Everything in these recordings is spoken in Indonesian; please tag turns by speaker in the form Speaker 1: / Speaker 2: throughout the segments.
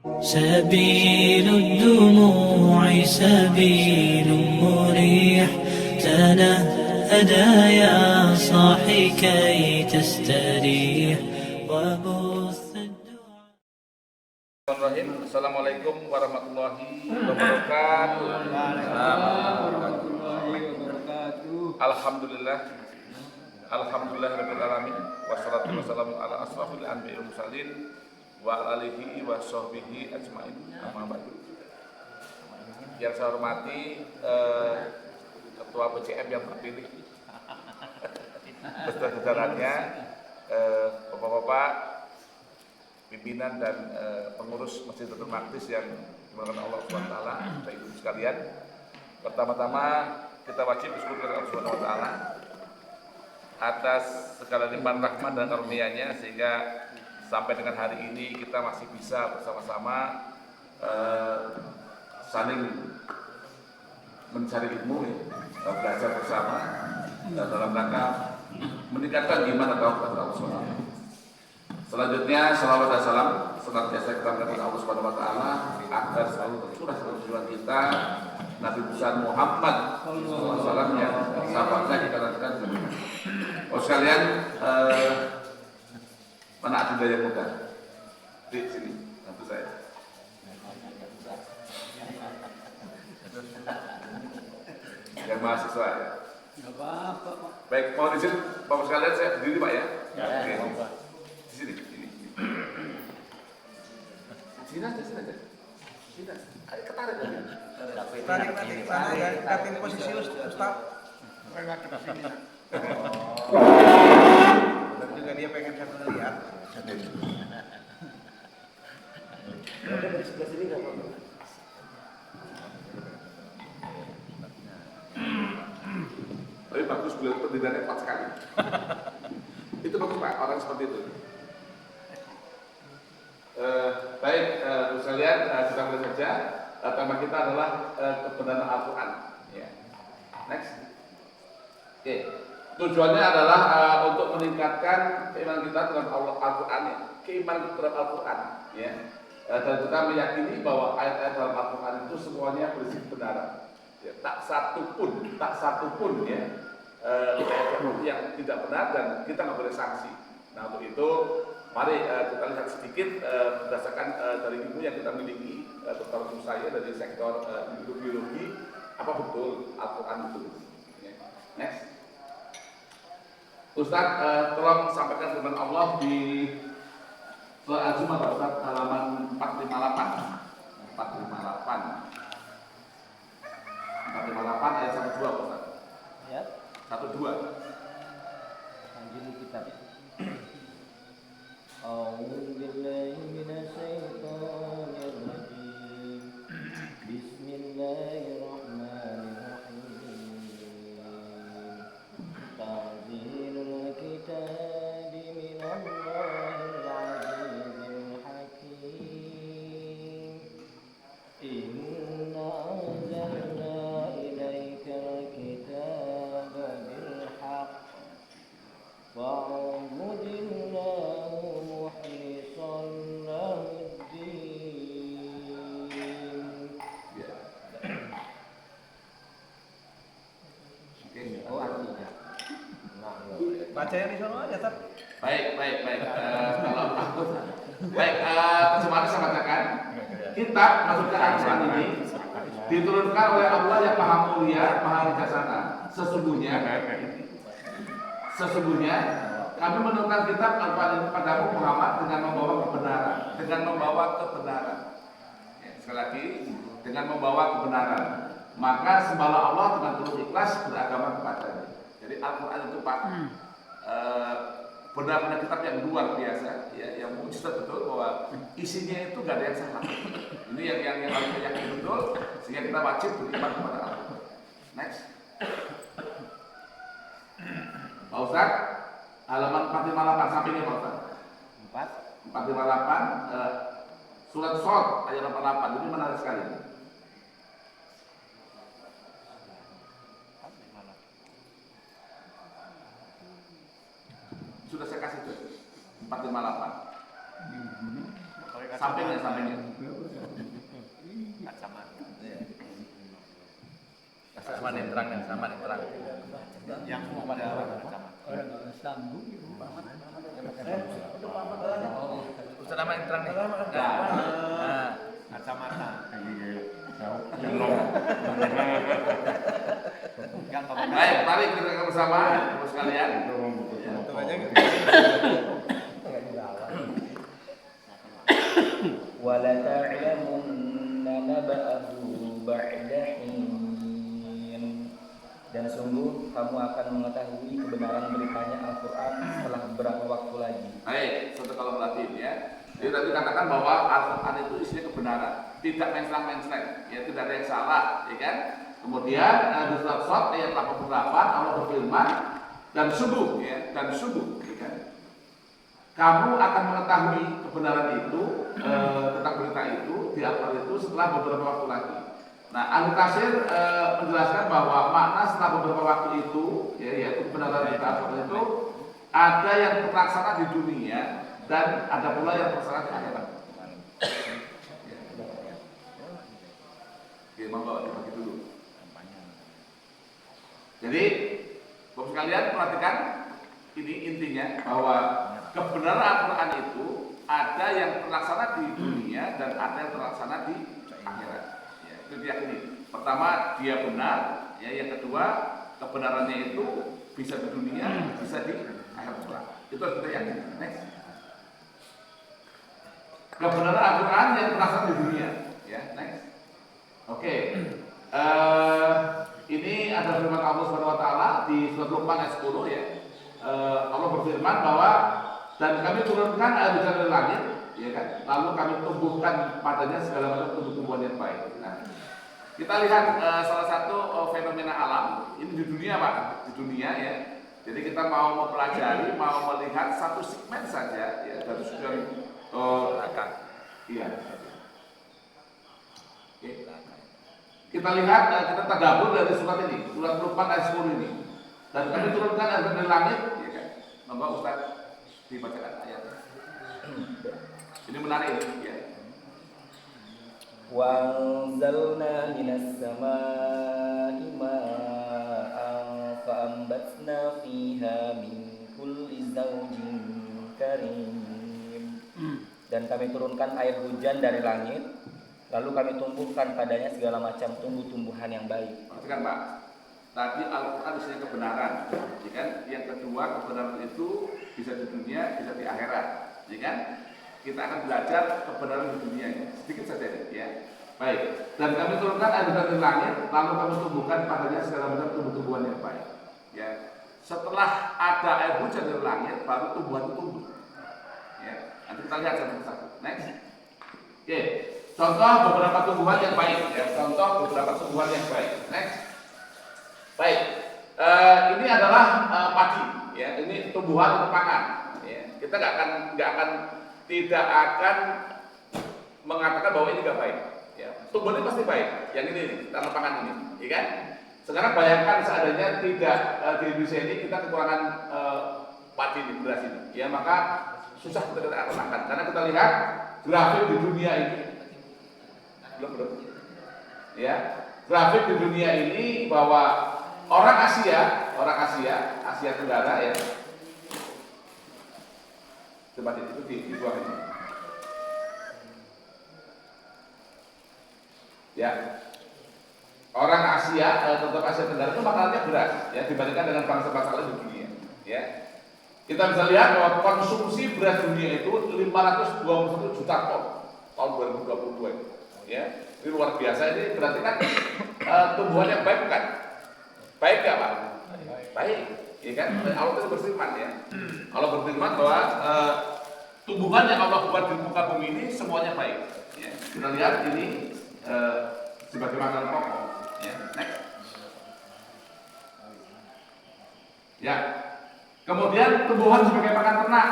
Speaker 1: سبيل الدموع سبيل مريح تنهدى يا صاحي كي تستريح وبث الدعاء.
Speaker 2: Assalamualaikum warahmatullahi wabarakatuh. Alhamdulillahirabbil alamin wassalatu wassalamu ala asrofil anbiya'i wal mursalin wa ala alihi wa sahbihi ajmain. Amma ba'du. Yang saya hormati Ketua BCM yang terpilih beserta jajarannya, Bapak-bapak pimpinan dan pengurus Masjidil Maqdis yang dimuliakan Allah SWT, Bapak Ibu sekalian. Pertama-tama kita wajib bersyukur kepada Allah SWT atas segala limpahan rahmat dan karunia-Nya sehingga sampai dengan hari ini kita masih bisa bersama-sama saling mencari ilmu, belajar bersama dalam rangka meningkatkan iman dan tauhid kepada Allah SWT. Selanjutnya, salawat dan salam senantiasa kita berikan Allah Subhanahu wa taala agar selalu tercurah dalam jiwa kita Nabi besar Muhammad SAW yang sahabatnya kita lakukan. Oh sekalian, mana ada yang muda? Di sini, bantu saya. Yang mahasiswa ya. Baik, mau izin Bapak sekalian saya berdiri Pak ya. Oke. Sini. Sini aja. Sini aja. Ketarik aja.
Speaker 3: Tarik nanti ke sana ya, ikatin posisi Ustaz. Dan juga dia pengen saya lihat.
Speaker 2: Ada di sebelah sini nggak apa-apa. Tapi bagus beliau pendiriannya kuat sekali. Itu bagus Pak, orang seperti itu. Baik, sekalian kita mulai saja. Tema kita adalah kebenaran Al-Quran. Ya. Next. Oke. Tujuannya adalah untuk meningkatkan keimanan kita terhadap Al-Quran, ya. Keimanan terhadap Al-Quran, ya. Dan kita meyakini bahwa ayat-ayat dalam Al-Quran itu semuanya berisi kebenaran. Ya, tak satu pun ya yang tidak benar dan kita nggak boleh sanksi. Nah untuk itu mari kita lihat sedikit berdasarkan dari ilmu yang kita miliki, terutama saya dari sektor biologi, apa betul Al-Quran itu. Ya. Next, Ustaz tolong sampaikan firman Allah di surah Az-Zumar Ustaz halaman 458 ayat 1-2 Ustaz.
Speaker 4: Ya.
Speaker 2: 1-2.
Speaker 4: Panggil kitab ya. A'udzu billahi minasyaitonir rajim. Bismillahirrahmanirrahim. Tanzilul kitabi minallahil azizil hakim. Inna anzalna ilaikal kitaba bil haqq fa'budillahu mukhlishan lahuddin. Oh artinya.
Speaker 3: Baca yang di sana aja, Tat.
Speaker 2: Baik. Kalau baik, kesempatan saya bacakan. Kitab maksudnya Al-Quran ini diturunkan oleh Allah yang Maha Mulia, Maha Bijaksana. Sesungguhnya kami menurunkan kitab Al-Quran ini padamu Muhammad dengan membawa kebenaran. Ya, sekali lagi, dengan membawa kebenaran. Maka sembahlah Allah dengan tulus ikhlas beragama kepadanya. Jadi Al-Quran itu Pak benar-benar kitab yang luar biasa, ya, yang mujizat betul bahwa isinya itu gak ada yang salah. Ini yang harus kita yakin betul sehingga kita wajib beriman kepada Al-Quran. Next, Pak Ustaz, halaman 458 sampingnya Pak Ustaz. 458 surat Shad ayat 88 ini menarik sekali. Sudah saya kasih tuh 458. Sampingnya. Sama nih terang. Yang pada
Speaker 4: Sambung.
Speaker 2: Ustaz nama yang terang nih. Kacamata. Baik, mari kita bersama Ibu sekalian.
Speaker 4: Wala ta'lamunna naba'ahu ba'da hin. Dan sungguh kamu akan mengetahui kebenaran beritanya Al-Quran setelah beberapa waktu lagi.
Speaker 2: Baik, satu kalau perhatiin ya. Jadi tadi katakan bahwa Al-Quran itu isinya kebenaran, tidak menslang, ya tidak ada yang salah, ya kan? Kemudian di surat Shad ayat 88 Allah berfirman dan sungguh, ya kan? Kamu akan mengetahui kebenaran itu tentang berita itu di Al-Quran itu setelah beberapa waktu lagi. Nah, Ahli Tafsir menjelaskan bahwa makna setelah beberapa waktu itu, yaitu kebenaran berita Al-Quran itu ada yang terlaksana di dunia dan ada pula yang terlaksana di akhirat. Oke, monggo dibagi dulu. Jadi, Bapak sekalian perhatikan ini intinya bahwa kebenaran Al-Quran itu ada yang terlaksana di dunia dan ada yang terlaksana di akhirat. Ya, itu diyakini. Pertama dia benar, ya. Yang kedua kebenarannya itu bisa di dunia, bisa di akhirat pula. Itu harus kita yakini. Next. Kebenaran Al-Quran yang terlaksana di dunia, ya. Next. Oke. Ini ada firman Allah SWT di surat Luqman ayat 10 ya. Allah berfirman bahwa dan kami turunkan air hujan dari langit, ya kan? Lalu kami tumbuhkan padanya segala macam tumbuh-tumbuhan yang baik. Nah, kita lihat salah satu fenomena alam ini di dunia Pak, di dunia ya. Jadi kita mau mempelajari, mau melihat satu segmen saja ya dari sudut belakang. Iya. Oke. Kita lihat, kita tadabbur dari surat ini, surat Luqman ayat 10 ini. Dan kami turunkan air dari langit, ya kan? Monggo Ustaz dibacakan ayatnya. Ini menarik ya.
Speaker 4: Wa anzalna minas samaa'i ma'an fa ambatna fiha min kulli zawjin karim. Dan kami turunkan air hujan dari langit, lalu kami tumbuhkan padanya segala macam tumbuh-tumbuhan yang baik.
Speaker 2: Perhatikan Pak, tadi Al-Quran isinya kebenaran, ya kan? Yang kedua kebenaran itu bisa di dunia, bisa di akhirat, ya kan? Kita akan belajar kebenaran di dunia ini, sedikit saja ya. Baik, dan kami turunkan air dari langit, lalu kami tumbuhkan padanya segala macam tumbuh-tumbuhan yang baik. Ya, setelah ada air hujan dari langit, baru tumbuhan itu tumbuh. Ya, nanti kita lihat satu-satu. Next. Oke. Contoh beberapa tumbuhan yang baik ya. Contoh beberapa tumbuhan yang baik. Next. Baik. Ini adalah padi ya. Ini tumbuhan untuk makan ya. Kita tidak akan mengatakan bahwa ini enggak baik ya. Tumbuhan ini pasti baik. Yang ini nih, tanah pangan ini, ya kan? Sekarang bayangkan seandainya tidak di Indonesia ini kita kekurangan padi di beras ini. Ya, maka susah kita akan makan karena kita lihat grafik di dunia ini belum ya, grafik di dunia ini bahwa orang Asia Tenggara ya, coba itu dibuang ini ya, orang Asia tetap Asia Tenggara itu makanannya beras ya dibandingkan dengan bangsa-bangsa lain di dunia ya. Kita bisa lihat bahwa konsumsi beras dunia itu 521 juta ton tahun 2022 itu. Ya, ini luar biasa. Ini berarti kan tumbuhan yang baik bukan? Baik ya Pak? Baik, ya kan? Allah itu berfirman ya. Allah berfirman bahwa tumbuhan yang Allah buat di muka bumi ini semuanya baik. Ya. Kita lihat ini sebagai makanan pokok. Ya, next. Ya. Kemudian tumbuhan sebagai pakan ternak.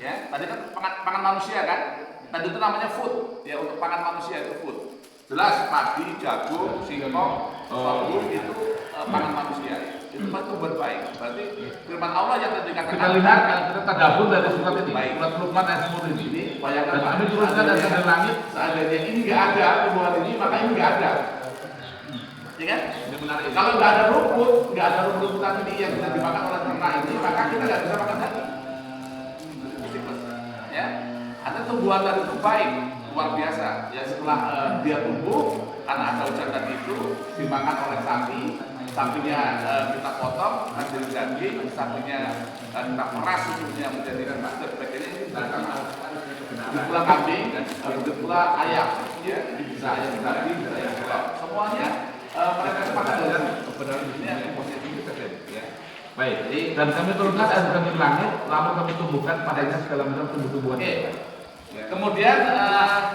Speaker 2: Ya, tadi kan pangan manusia kan? Tadi itu namanya food, ya untuk pangan manusia itu food. Jelas padi, jagung, singkong, sorghum itu pangan manusia. Itu tumbuhan baik. Berarti firman Allah yang tadi dikatakan. Kita lihat, kita tadabbur dari surat ini. Baik, surat Luqman ayat 10 ini bayangkan kami turunkan dari langit, seandainya ini nggak ada tumbuhan ini, maka ini nggak ada. Ya kan? Kalau nggak ada rumput, nggak ada rumput tadi yang bisa dimakan oleh ternak ini, maka kita nggak bisa makan daging. Ya, ada tumbuhan tadi itu baik, luar biasa. Ya setelah dia tumbuh, karena ada hujan tadi itu dimakan oleh sapi, sapinya kita potong, hasil daging, sapinya kita peras susunya menjadi lemak dan sebagainya. Itu pula kambing, itu pula ayam, ya, bisa ayam tadi, bisa ayam pulau. Semuanya mereka sepakat dengan kebenaran ini yang positif terjadi. Ya. Baik, jadi dan kami turunkan air kami langit, lalu kami tumbuhkan padanya segala macam tumbuh-tumbuhan. Okay. Ya. Kemudian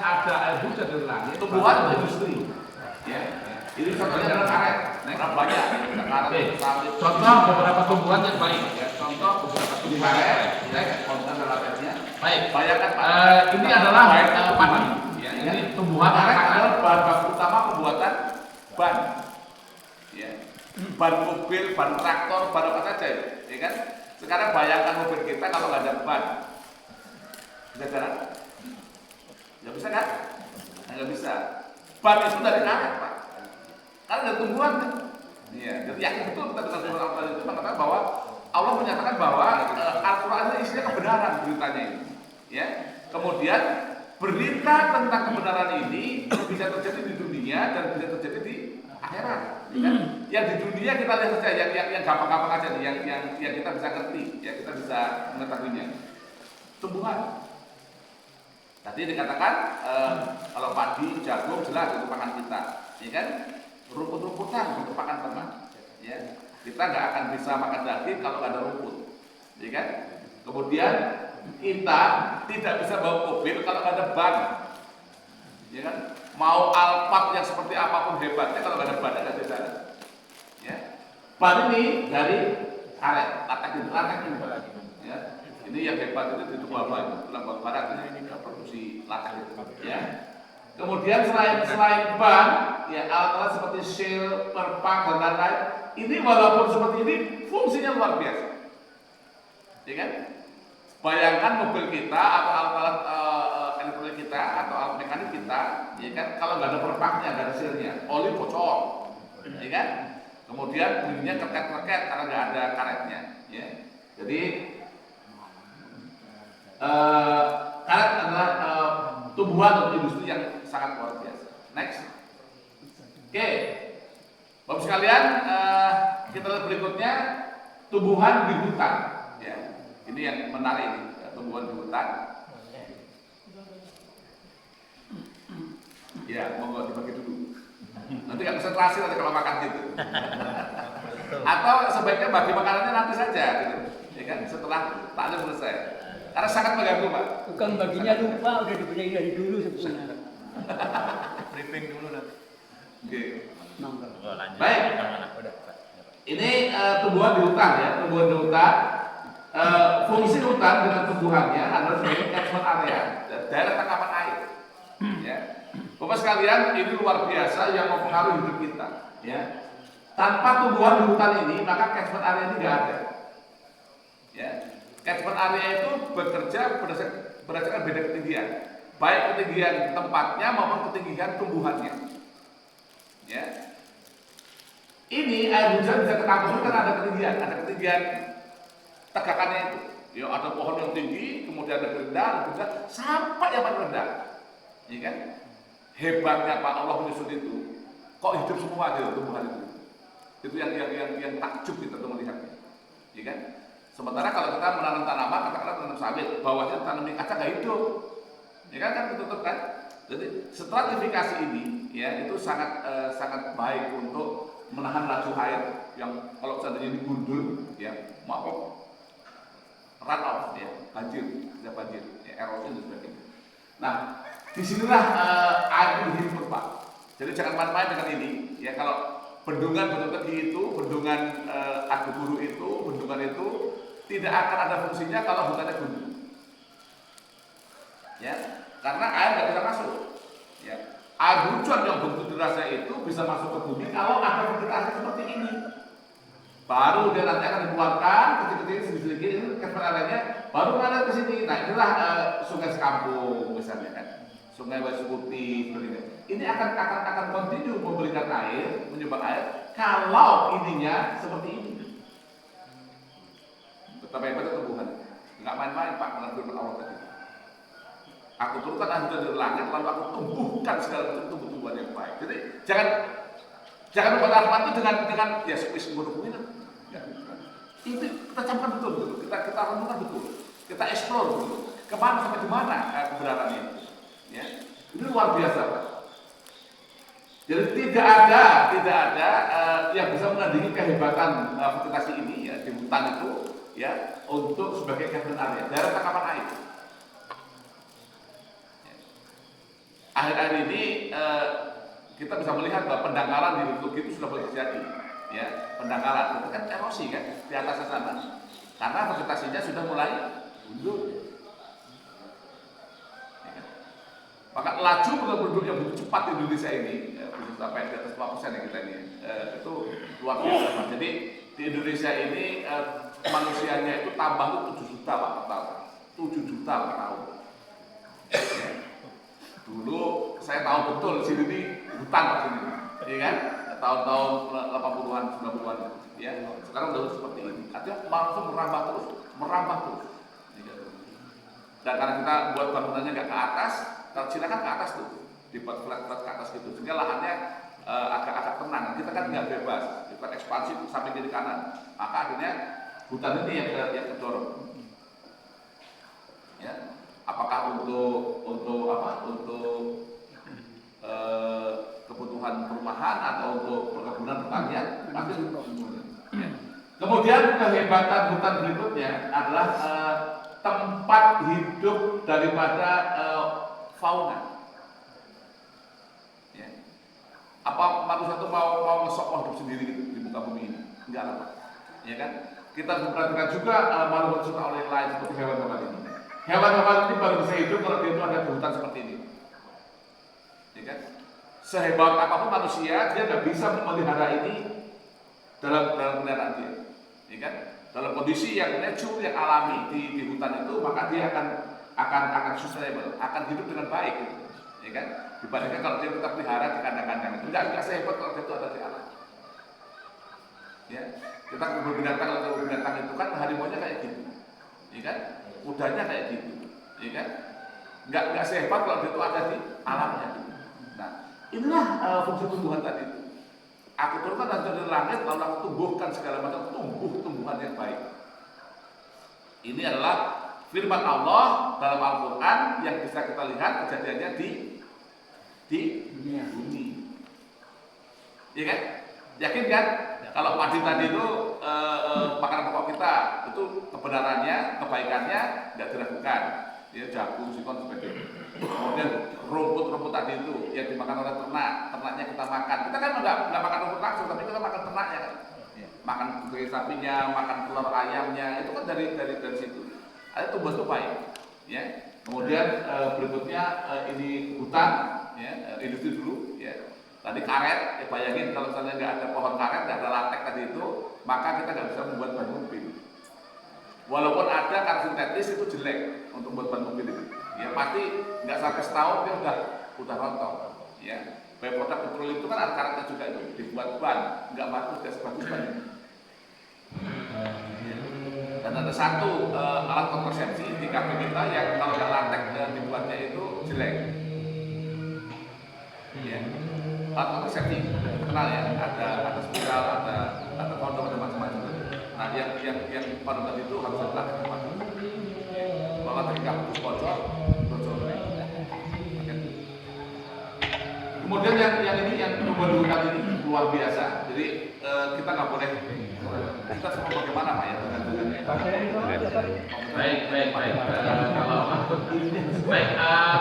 Speaker 2: ada air hujan dari langit, tumbuhan industri. Ya. Ini contohnya adalah karet. Nah, banyak karet, sawit. Contoh beberapa tumbuhan yang baik. Ya. Contoh beberapa tumbuhan karet. Konten relatifnya. Baik. Bayangkan ini adalah padi. Ya, ini tumbuhan karet adalah bahan baku utama pembuatan ban. Ya. Ban mobil, ban traktor, ban apa saja, ya kan? Sekarang bayangkan mobil kita kalau nggak ada ban, bisa jalan? Nggak bisa kan? Nggak bisa. Ban itu dari karet, Pak. Karena ada tumbuhan kan? Iya. Jadi yakin betul kita dengan firman Allah itu mengatakan bahwa Allah menyatakan bahwa Al-Quran itu isinya kebenaran beritanya ini. Ya. Kemudian berita tentang kebenaran ini bisa terjadi di dunia dan bisa terjadi di akhirat. Ya. Yang di dunia kita lihat saja yang gampang-gampang aja nih, yang kita bisa ngerti, ya kita bisa mengetahuinya. Tumbuhan. Tadi dikatakan kalau padi, jagung jelas itu pakan kita, ya kan? Rumput-rumputan itu pakan ternak, ya. Kita nggak akan bisa makan daging kalau nggak ada rumput, ya kan? Kemudian kita tidak bisa bawa mobil kalau nggak ada ban, ya kan? Mau Alphard yang seperti apapun hebatnya kalau nggak ada ban nggak bisa. Ya. Ban ini dari karet, latek ini, ya. Ini yang hebat itu di tubuh tulang barat ini produksi latek itu, ya. Kemudian selain ban, ya alat-alat seperti shell, perpak dan lain-lain, ini walaupun seperti ini fungsinya luar biasa, ya kan? Bayangkan mobil kita atau alat-alat elektronik kita atau alat mekanik kita, ya kan? Kalau nggak ada perpaknya, nggak ada shellnya, oli bocor, ya kan? Kemudian bunyinya kerket-kerket karena nggak ada karetnya, ya. Jadi karet adalah tumbuhan atau industri yang sangat luar biasa. Next. Oke. Bapak sekalian, kita lihat berikutnya tumbuhan di hutan. Ya. Ini yang menarik ini, tumbuhan di hutan. Ya, monggo dibagi dulu. Nanti nggak konsentrasi nanti kalau makan gitu. Atau sebaiknya bagi makanannya nanti saja, gitu. Ya kan? Setelah taklim selesai. Karena sangat mengganggu, Pak.
Speaker 5: Bukan baginya lupa, udah dibeli dari dulu sebenarnya.
Speaker 3: Briefing dulu nanti.
Speaker 2: Oke.
Speaker 5: Mangga.
Speaker 2: Baik. Ini tumbuhan di hutan ya, tumbuhan di hutan. Fungsi hutan dengan tumbuhannya adalah sebagai catchment area, daerah tangkapan air. Ya. Bapak sekalian, ini luar biasa yang mempengaruhi hidup kita. Ya. Tanpa tumbuhan di hutan ini, maka catchment area ini nggak ada. Ya. Catchment area itu bekerja berdasarkan beda ketinggian, baik ketinggian tempatnya maupun ketinggian tumbuhannya. Ya. Ini air hujan bisa tertampung karena ada ketinggian tegakannya itu. Ya, ada pohon yang tinggi, kemudian ada rendah, sampai yang paling rendah. Ya kan? Hebatnya Pak Allah menyusun itu, kok hidup semua gitu tumbuhan itu. Itu yang takjub kita tuh melihatnya. Ya kan? Sementara kalau kita menanam tanaman, katakanlah menanam sawit, bawahnya tanam kacang nggak hidup. Ya kan ketutup kan? Jadi stratifikasi ini ya itu sangat baik untuk menahan laju air yang kalau seandainya ini gundul ya maaf run off ya banjir, ya, erosi dan sebagainya. Nah disinilah air itu hidup Pak. Jadi jangan main-main dengan ini ya. Kalau bendungan Bendungan itu, bendungan Argo Buru itu, bendungan itu tidak akan ada fungsinya kalau hutannya gundul. Ya, karena air nggak bisa masuk. Ya. Air hujan yang begitu derasnya itu bisa masuk ke bumi kalau ada vegetasi seperti ini. Baru dia nanti akan dikeluarkan kecil-kecil sedikit ini catchment area-nya baru mengalir ke sini. Nah inilah sungai sekampung misalnya kan, sungai Wasukuti seperti ini. Ini akan continue memberikan air, menyumbang air kalau ininya seperti ini. Betapa hebatnya tumbuhan, nggak main-main Pak dengan firman Allah tadi. Aku turunkan air dari langit lalu aku tumbuhkan segala macam tumbuh-tumbuhan yang baik. Jadi jangan lupa rahmat itu dengan ya sekuis ngomongin. Ya, itu kita camkan betul, kita renungkan betul, kita explore betul. Kemana sampai di mana kebenarannya itu? Ya, ini luar biasa Pak. Jadi tidak ada yang bisa menandingi kehebatan vegetasi ini ya di hutan itu ya untuk sebagai catchment area, daerah tangkapan air. Akhir-akhir ini kita bisa melihat bahwa pendangkalan di Turki itu sudah mulai terjadi, ya pendangkalan itu kan erosi kan di atasnya sana, karena vegetasinya sudah mulai mundur. Ya. Maka laju penduduk yang begitu cepat di Indonesia ini, sampai di atas 4% ya kita ini, itu luar biasa. Jadi di Indonesia ini manusianya itu tambah itu 7 juta Pak per tahun, 7 juta per tahun. Ya. Dulu saya tahu betul sini ini hutan Pak sini, ya kan? Tahun-tahun 80-an, 90-an, ya. Sekarang udah seperti ini. Artinya langsung merambah terus. Dan karena kita buat bangunannya nggak ke atas, kalau Cina kan ke atas tuh, dibuat flat ke atas gitu, sehingga lahannya agak tenang. Kita kan nggak bebas, kita ekspansi sampai kiri kanan. Maka akhirnya hutan ini yang kedorong. Ya. Apakah untuk kebutuhan perumahan atau untuk perkebunan pertanian? Pasti ya. Kemudian kehebatan hutan berikutnya adalah tempat hidup daripada fauna. Ya. Apa manusia itu mau ngesok hidup sendiri gitu di muka bumi ini? Enggak lah Pak. Ya kan? Kita memperhatikan juga makhluk suka oleh yang lain seperti hewan-hewan ini. Hewan-hewan ini baru bisa hidup kalau dia itu ada di hutan seperti ini. Ya kan? Sehebat apapun manusia, dia nggak bisa memelihara ini dalam peliharaan dia. Ya kan? Dalam kondisi yang natural, yang alami di hutan itu, maka dia akan sustainable, akan hidup dengan baik. Gitu. Ya kan? Dibandingkan kalau dia kita pelihara di kandang-kandang itu nggak sehebat kalau dia itu ada di alam. Ya, kita berbinatang kalau binatang itu kan harimaunya kayak gitu, ya kan? Kudanya kayak gitu, ya kan? Nggak sehebat kalau dia itu ada di alamnya. Nah, inilah fungsi tumbuhan tadi itu. Aku turunkan dari langit lalu aku tumbuhkan segala macam tumbuhan yang baik. Ini adalah firman Allah dalam Al-Quran yang bisa kita lihat kejadiannya di bumi. Ya kan? Yakin kan? Kalau padi tadi itu makanan pokok kita itu kebenarannya, kebaikannya nggak diragukan. Ya jagung, singkong, sebagainya. Kemudian rumput tadi itu yang dimakan oleh ternaknya kita makan. Kita kan nggak makan rumput langsung, tapi kita makan ternaknya kan. Makan daging sapinya, makan telur ayamnya, itu kan dari situ. Ada tumbuh itu baik. Ya. Kemudian berikutnya ini hutan, ya, industri dulu, ya. Tadi karet, bayangin kalau misalnya nggak ada pohon karet, nggak ada latek tadi itu, maka kita nggak bisa membuat ban mobil. Walaupun ada karet sintetis itu jelek untuk membuat ban mobil itu. Ya pasti nggak sampai setahun dia udah rontok. Ya, produk petrol itu kan ada karetnya juga itu dibuat ban, nggak bagus, nggak sebagus ban ini. Dan ada satu alat kontrasepsi di kafe kita yang kalau nggak latek dibuatnya itu jelek. Ya. Alat kontrasepsi kenal ya, ada spiral, ada kondom, ada macam-macam. Nah, yang pada tadi itu harus ada macam-macam. Kalau ketika putus bocor. Kemudian yang ini yang membutuhkan ini luar biasa. Jadi kita nggak boleh kita semua bagaimana Pak ya dengan baik. Kalau baik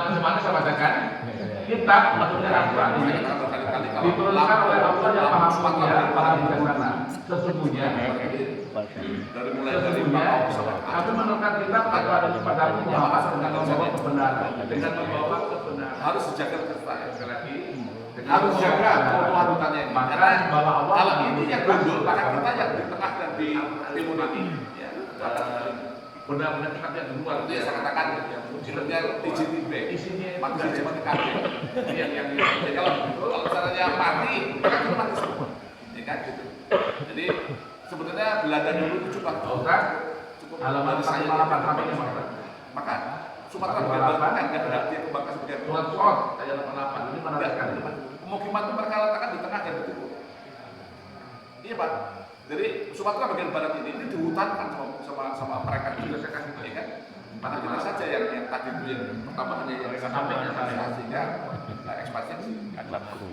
Speaker 2: bagaimana saya bacakan kitab maksudnya Al-Quran diturunkan oleh Allah yang maha mulia maha bijaksana. Sesungguhnya kami menurunkan kitab kepadamu Muhammad dengan membawa kebenaran harus dijaga kebenaran sekali lagi harus jaga keutuhan hutannya ini. Karena kalau ini yang gundul, maka kita yang di tengah dan di timur ini, ya, benar-benar kita yang di luar. Itu yang saya katakan, sebenarnya IGTB, maka cuma di KB. Jadi kalau caranya mati, maka kita mati semua, ya kan gitu. Jadi sebenarnya Belanda dulu itu cukup halaman saya sampai maka Sumatera bagian barat kan nggak ada dia kembangkan sebagai kayak 88 ini mana sekali pemukiman itu mereka letakkan di tengah dan di timur. Iya Pak. Jadi Sumatera bagian barat ini dihutankan sama mereka juga ya kan. Mana kita saja yang tadi itu yang pertama hanya yang sampingnya sehingga ekspansi aglaku.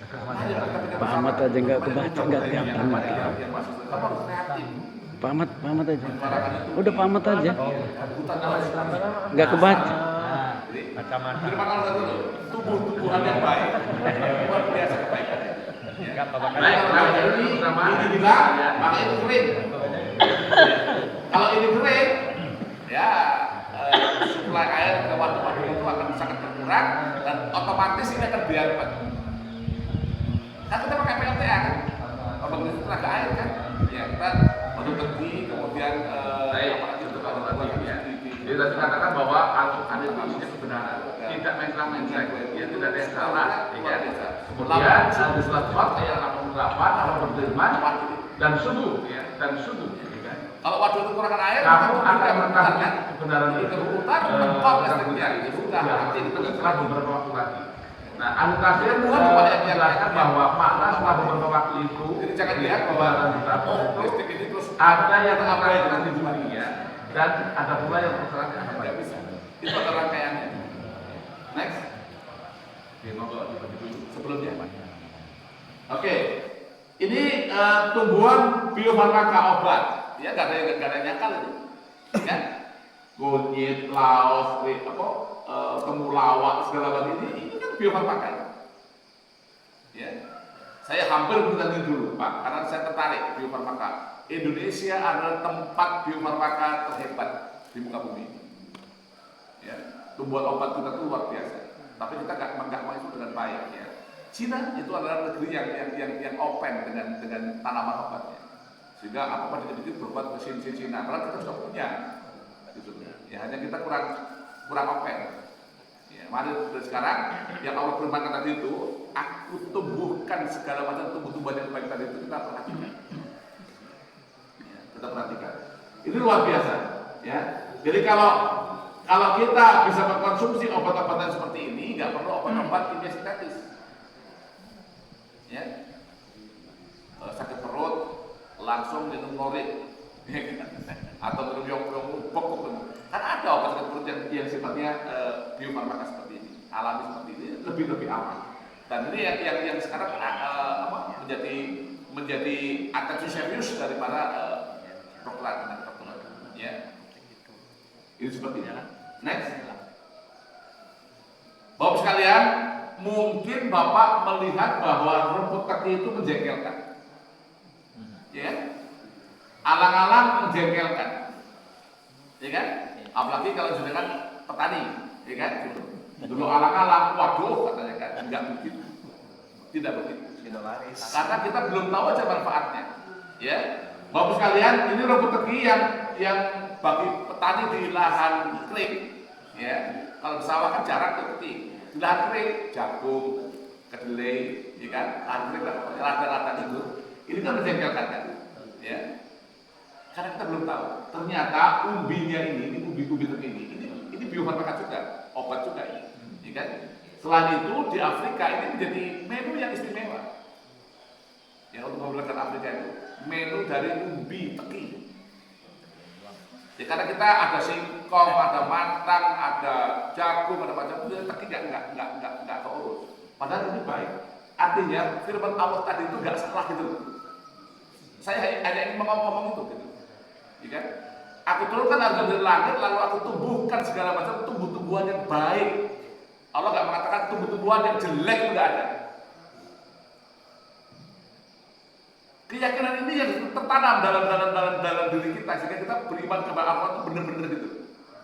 Speaker 5: Pak Ahmad aja nggak kebaca, nggak kelihatan mati. Pak Ahmad aja. Udah Pak Ahmad aja. Nggak kebaca.
Speaker 2: Terima kasih dulu. Tubuh-tubuhan yang baik. Luar biasa kebaikannya. Ini bilang, maka itu kering. Kalau ini kering, ya suplai air ke waduk-waduk itu akan sangat berkurang dan otomatis ini akan diharapkan. Nah kita pakai PLTA kan, pembangkit tenaga air kan, ya kita waduk Tegi, kemudian apalagi itu kalau ya. Jadi tadi katakan bahwa Al-Quran itu isinya kebenaran, tidak mencela-mencela, dia tidak ada yang salah, ya. Kemudian di surat Fat ayat 88 Allah berfirman dan sungguh, ya, dan sungguh. Kalau waduk itu kekurangan air, kamu akan mengetahui kebenaran itu berputar, tempat listriknya itu sudah nanti setelah beberapa waktu lagi. Nah, Al-Qasir menjelaskan bahwa makna setelah beberapa waktu itu, jadi jangan lihat bahwa listrik ini terus ada yang terkait di dunia dan ada pula yang terserah tidak bisa. Itu ada rangkaiannya. Next. Sebelumnya. Oke. Ini tumbuhan biofarmaka obat. Ya nggak ada yang nyakal itu, kan? Kunyit, laos, temulawak segala macam ini kan biofarmaka. Ya, saya hampir bertanya dulu Pak, karena saya tertarik biofarmaka. Indonesia adalah tempat biofarmaka terhebat di muka bumi ini. Ya, tumbuhan obat kita itu luar biasa, tapi kita nggak masuk dengan baik. Ya, Cina itu adalah negeri yang open dengan tanaman obatnya. Sehingga apa-apa dikit-dikit berbuat mesin Cina, padahal kita sudah punya, gitu. Ya hanya kita kurang open. Ya, mari dari sekarang yang Allah firmankan tadi itu, aku tumbuhkan segala macam tumbuh-tumbuhan yang baik tadi itu kita perhatikan. Ya, kita perhatikan. Ini luar biasa. Ya, jadi kalau kita bisa mengkonsumsi obat-obatan seperti ini, nggak perlu obat-obat kimia sintetis. Ya, sakit perut langsung minum norit atau minum yang pokok karena ada obat sakit perut yang sifatnya biofarmaka seperti ini, alami seperti ini lebih aman. Dan ini yang sekarang menjadi atensi serius dari para dokter. Ya, ini sepertinya. Next, Bapak sekalian, mungkin Bapak melihat bahwa rumput Tegi itu menjengkelkan. Ya, alang-alang menjengkelkan, ya kan? Apalagi kalau jenengan petani, ya kan? Dulu alang-alang, waduh katanya kan, enggak begitu, tidak begitu. Karena kita belum tahu aja manfaatnya, ya. Bapak sekalian, ini rumput Tegi yang bagi petani di lahan kering, ya. Kalau di sawah kan jarang terpetik, di lahan kering, jagung, kedelai, ya kan? Lahan kering rata-rata itu. Ini kan menjengkelkan kan, ya. Karena kita belum tahu. Ternyata umbinya ini umbi Tegi ini biofarmaka juga, obat juga ini, ya kan. Selain itu di Afrika ini menjadi menu yang istimewa. Ya untuk membelajar Afrika itu menu dari umbi Tegi. Ya karena kita ada singkong, ada mantang, ada jagung, ada macam itu, Tegi nggak keurus. Padahal ini baik. Artinya firman Allah tadi itu nggak salah gitu. Saya hanya ingin ngomong itu gitu. Ya kan? Aku turunkan harga dari langit lalu aku tumbuhkan segala macam tumbuh-tumbuhan yang baik. Allah nggak mengatakan tumbuh-tumbuhan yang jelek, itu nggak ada. Keyakinan ini yang tertanam dalam diri kita sehingga kita beriman kepada Allah itu benar-benar gitu.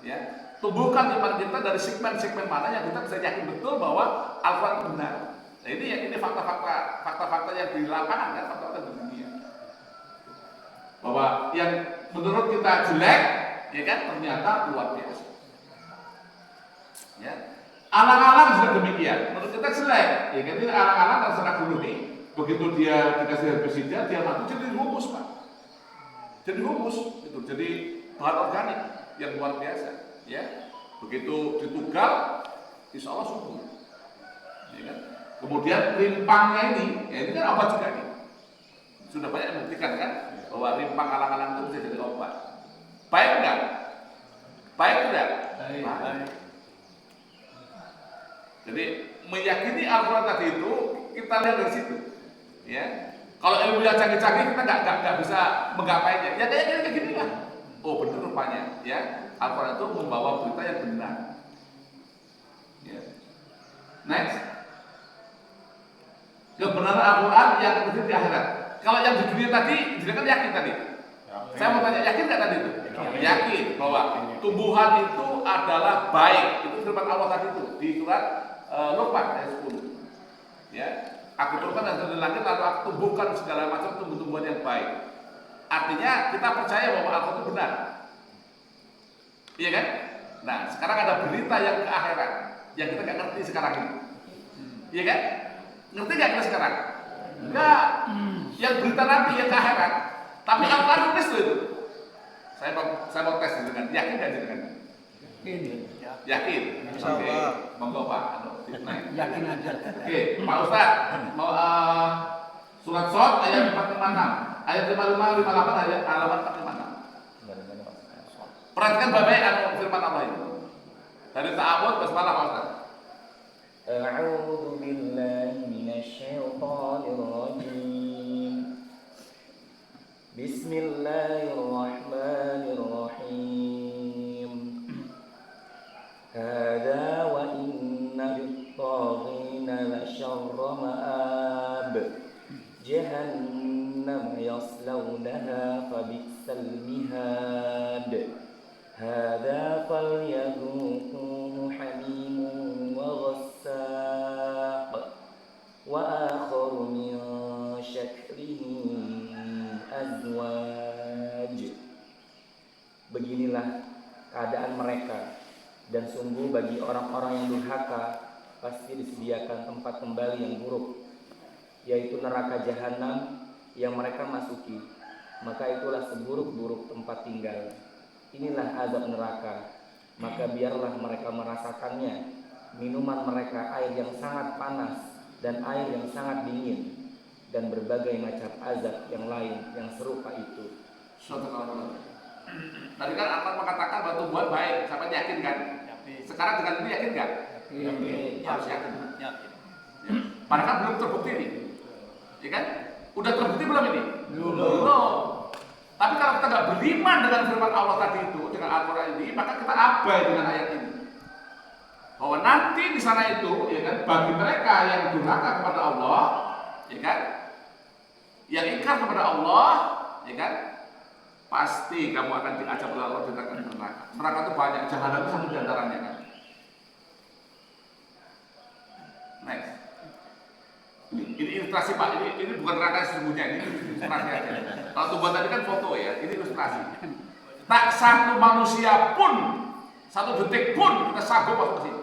Speaker 2: Ya. tumbuhkan iman kita dari segmen-segmen mana yang kita bisa yakin betul bahwa Al-Quran itu benar. Nah ini fakta-fakta yang di lapangan kan, fakta-fakta di dunia. Bahwa yang menurut kita jelek, ya kan, ternyata luar biasa. Ya. Alang-alang juga demikian. Menurut kita jelek, ya kan, ini alang-alang terserah dulu nih. Begitu dia dikasih herbisida, dia mati jadi humus, Pak. Jadi humus, itu jadi bahan organik yang luar biasa. Ya, begitu ditugal, insya Allah subur. Ya kan? Kemudian rimpangnya ini, ya ini kan obat juga nih. Sudah banyak yang membuktikan kan bahwa rimpang alang-alang itu bisa jadi obat. Baik enggak? Baik tidak? Baik. Jadi meyakini Al-Quran tadi itu kita lihat dari situ. Ya, kalau ilmu yang canggih-canggih kita nggak bisa menggapainya. Ya kayak gini lah. Oh benar rupanya, ya. Al-Quran itu membawa berita yang benar. Ya. Next, kebenaran Al-Quran yang terjadi di akhirat. Kalau yang di dunia tadi, dia kan yakin tadi. Saya mau tanya, yakin nggak tadi itu? Yakin bahwa tumbuhan itu adalah baik. Itu firman Allah tadi itu di surat Luqman ayat 10. Ya, aku turunkan dari langit lalu aku tumbuhkan segala macam tumbuh-tumbuhan yang baik. Artinya kita percaya bahwa Al-Quran itu benar. Iya kan? Nah, sekarang ada berita yang ke akhirat yang kita nggak ngerti sekarang ini. Iya kan? Ngerti nggak kita sekarang? Enggak. Yang berita nanti yang ke akhirat. Tapi Al-Quran tulis tuh itu. Saya mau tes dengan yakin nggak dengan? Yakin. Oke. Monggo Pak.
Speaker 3: Yakin aja.
Speaker 2: Oke, Pak Ustadz mau surat Shad ayat 456, ayat 55, 58, ayat halaman 456. Perhatikan baik-baik firman Allah itu. Dari ta'awud basmalah Pak Ustadz.
Speaker 4: A'udzu billahi minasyaitonir rajim. Bismillahirrahmanirrahim. Hada wa inna lit-taghina lasyarra ma'ab. Jahannam yaslawnaha fabi'sal mihad. Hada falyadhuquhu hamimun wa ghassaq wa akharu min syakrihi azwaj. Beginilah keadaan mereka, dan sungguh bagi orang-orang yang durhaka pasti disediakan tempat kembali yang buruk, yaitu neraka jahanam yang mereka masuki, maka itulah seburuk-buruk tempat tinggal. Inilah azab neraka, maka biarlah mereka merasakannya. Minuman mereka air yang sangat panas dan air yang sangat dingin, dan berbagai macam azab yang lain yang serupa itu.
Speaker 2: Tadi kan Ahmad mengatakan bahwa tumbuhan baik, sampai yakin kan? Sekarang dengan ini yakin nggak? Yakin. Harus yakin. Padahal kan belum terbukti nih, ya kan? Udah terbukti belum ini? Belum. Tapi kalau kita nggak beriman dengan firman Allah tadi itu, dengan Al-Quran ini, maka kita abai dengan ayat ini. Bahwa nanti di sana itu, ya kan, bagi mereka yang durhaka kepada Allah, ya kan, yang ingkar kepada Allah, ya kan, pasti kamu akan diajak oleh Allah di neraka. Neraka itu banyak, jahanam itu satu di antaranya kan. Next. Ini ilustrasi Pak, ini bukan neraka sesungguhnya, ini ilustrasi aja. Kalau tumbuhan tadi kan foto ya, ini ilustrasi. Tak satu manusia pun, satu detik pun kita sanggup masuk ke sini.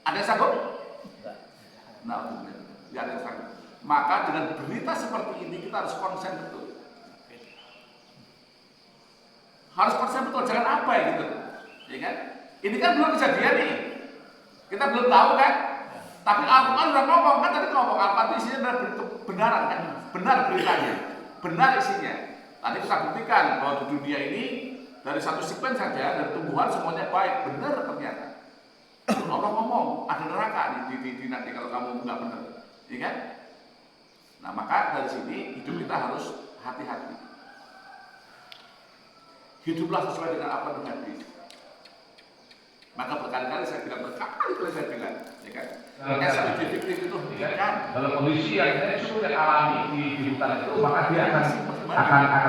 Speaker 2: Ada yang sanggup? Nah, tidak ada yang sanggup. Maka dengan berita seperti ini kita harus konsen betul. Harus konsen betul, jangan abai gitu, ya kan? Ini kan belum kejadian nih, kita belum tahu kan? Tapi Al-Quran udah ngomong kan, tadi ngomong Al-Quran isinya benar kebenaran kan? Benar beritanya, benar isinya. Tadi kita buktikan bahwa di dunia ini dari satu segmen saja dari tumbuhan semuanya baik, benar ternyata. Allah ngomong ada neraka di nanti kalau kamu nggak benar, ya kan? Nah maka dari sini hidup kita harus hati-hati. Hiduplah sesuai dengan apa yang hadis. Maka berkali-kali saya bilang, berkali-kali saya bilang, ya kan? SPG fiktif itu hentikan.
Speaker 6: Dalam kondisi yang sulit yang alami di hutan itu, maka dia akan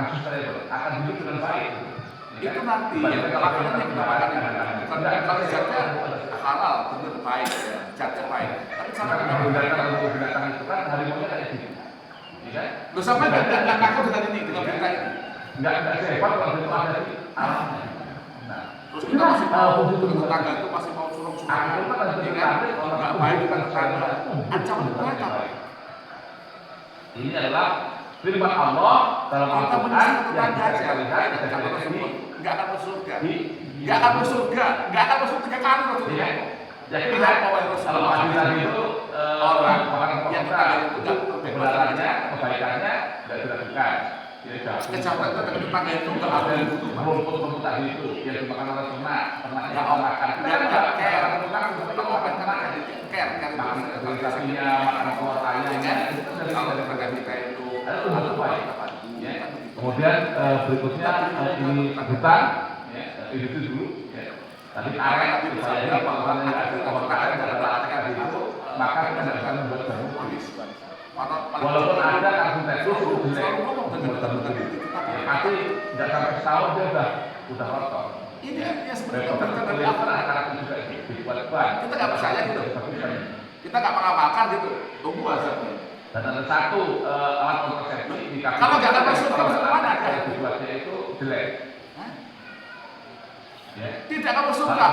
Speaker 6: sustainable, akan hidup dengan baik.
Speaker 2: Itu nanti makanan yang kita makan kalau zatnya halal, benar baik, ya. Zatnya baik. Tapi sama
Speaker 6: binatang itu kan harimau kayak gitu. Iya.
Speaker 2: Lu sampai nggak takut dengan ini, dengan berita ini?
Speaker 6: Nggak sehebat kalau itu ada di alamnya. Nah,
Speaker 2: Terus kita masih mau tetangga itu masih mau suruh-suruh, ya kan? Nggak baik kita tetangga. Ancaman mereka.
Speaker 6: Ini adalah firman Allah dalam
Speaker 2: Kita
Speaker 6: Al-Quran
Speaker 2: menyusul
Speaker 6: yang
Speaker 2: tetangga
Speaker 6: kita
Speaker 2: aja,
Speaker 6: lihat
Speaker 2: nggak
Speaker 6: dari
Speaker 2: akan
Speaker 6: sini.
Speaker 2: nggak akan masuk surga,
Speaker 6: Di
Speaker 2: nggak akan masuk surga, nggak akan masuk 3 kali masuk surga.
Speaker 6: Iya. Jadi
Speaker 2: Kenapa
Speaker 6: kan
Speaker 2: wahai Rasulullah?
Speaker 6: kalau hadisan itu
Speaker 2: Orang
Speaker 6: orang
Speaker 2: yang
Speaker 6: kita
Speaker 2: tetangga itu nggak
Speaker 6: kebenarannya, kebaikannya tidak dilakukan.
Speaker 2: kejahatan tetangga itu nggak ada yang butuh.
Speaker 6: Rumput-rumput tadi itu yang dimakan oleh ternak, ternaknya
Speaker 2: Nggak
Speaker 6: orang makan.
Speaker 2: nggak care,
Speaker 6: Orang ternak itu
Speaker 2: kita makan
Speaker 6: ternak
Speaker 2: care,
Speaker 6: makan dari sapinya, makan telur ayamnya, itu dari
Speaker 2: kalau
Speaker 6: dari
Speaker 2: tetangga kita itu
Speaker 6: ada tumbuh baik. Ya. Kemudian berikutnya ini hutan, ya, itu dulu. Ya. Tadi karet, supaya ini kalau nggak ada pohon karet, nggak ada latih tadi itu, maka kita tidak akan membuat jamu. Walaupun ada karbohidrat itu jelek, tapi tidak sampai setahun dia udah kotor.
Speaker 2: ini yang sebenarnya
Speaker 6: Repot
Speaker 2: kita dari
Speaker 6: kulit
Speaker 2: apa?
Speaker 6: akarat juga dibuat ban.
Speaker 2: Kita nggak percaya gitu. Kita nggak mengamalkan gitu. Tunggu aja.
Speaker 6: Dan ada satu alat kontrasepsi di kaki.
Speaker 2: Kalau nggak ada masuk, kalau mana ada?
Speaker 6: Dibuatnya itu jelek.
Speaker 2: Hah?
Speaker 6: Ya.
Speaker 2: Tidak akan masuk surga.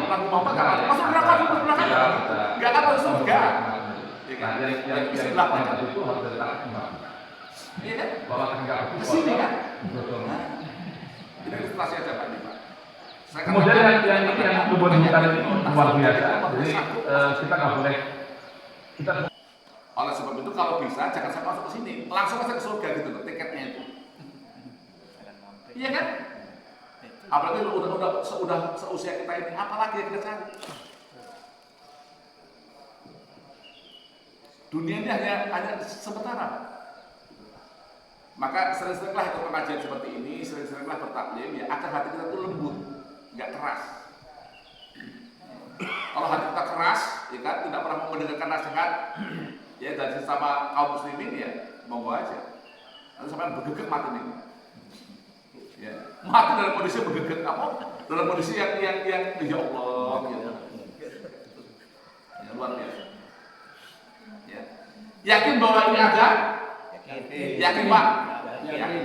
Speaker 2: Lagu Muhammad nggak akan masuk neraka, masuk neraka. Nggak akan masuk surga.
Speaker 6: Nah, yang itu harus diletakkan kembali.
Speaker 2: Iya kan?
Speaker 6: Bahwa enggak
Speaker 2: Kesini kan?
Speaker 6: betul.
Speaker 2: Ini ilustrasi aja Pak Pak.
Speaker 6: Kemudian yang ini yang tumbuhan hutan ini luar biasa. Jadi kita nggak boleh kita.
Speaker 2: Oleh sebab itu kalau bisa jangan sampai masuk ke sini, langsung aja ke surga gitu loh, tiketnya itu. Iya kan? Apalagi udah seusia kita ini, apalagi yang kita cari? Dunia ini hanya sementara. Maka sering-seringlah ikut pengajian seperti ini, sering-seringlah bertaklim ya agar hati kita itu lembut, nggak keras. Kalau hati kita keras, ya kan tidak pernah mendengarkan nasihat, ya dari sesama kaum muslimin ya monggo aja. Nanti sampai bergeget mati nih. Ya, mati dalam kondisi bergeget apa? Dalam kondisi yang ya Allah gitu. Ya, luar biasa. Ya. Yakin bahwa ini ada? Yakin Pak? Yakin.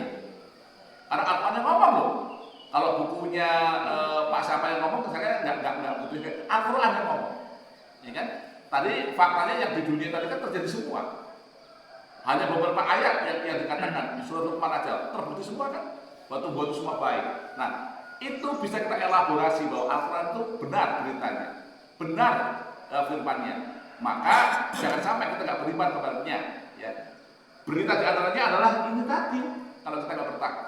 Speaker 2: Karena Al-Quran yang ngomong loh. Kalau bukunya Pak siapa yang ngomong, saya nggak butuh. Al-Quran yang ngomong. Ya kan? Tadi faktanya yang di dunia tadi kan terjadi semua. Hanya beberapa ayat yang dikatakan di surat Luqman aja terbukti semua kan. Batu-batu semua baik. Nah, itu bisa kita elaborasi bahwa Al-Quran itu benar beritanya, benar firmannya. Maka jangan sampai kita nggak beriman kepadanya. Ya. Berita di antaranya adalah ini tadi. Kalau kita nggak bertakwa,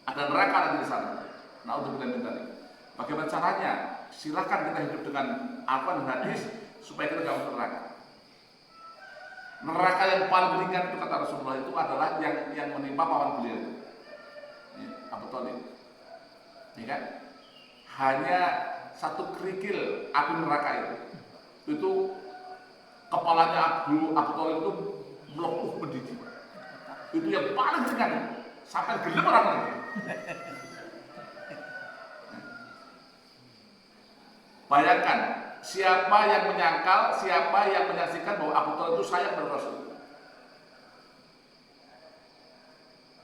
Speaker 2: ada neraka nanti di sana. Nah untuk kita minta, bagaimana caranya? Silakan kita hidup dengan Al-Quran dan hadis supaya kita nggak masuk neraka. Neraka yang paling ringan itu kata Rasulullah itu adalah yang menimpa paman beliau, Abu Thalib. Ini kan hanya satu kerikil api neraka itu kepalanya Abu Thalib itu melepuh mendidih. Itu yang paling ringan sampai gelap orang ini. Bayangkan siapa yang menyangkal, siapa yang menyaksikan bahwa Abu Thalib itu sayang pada Rasul.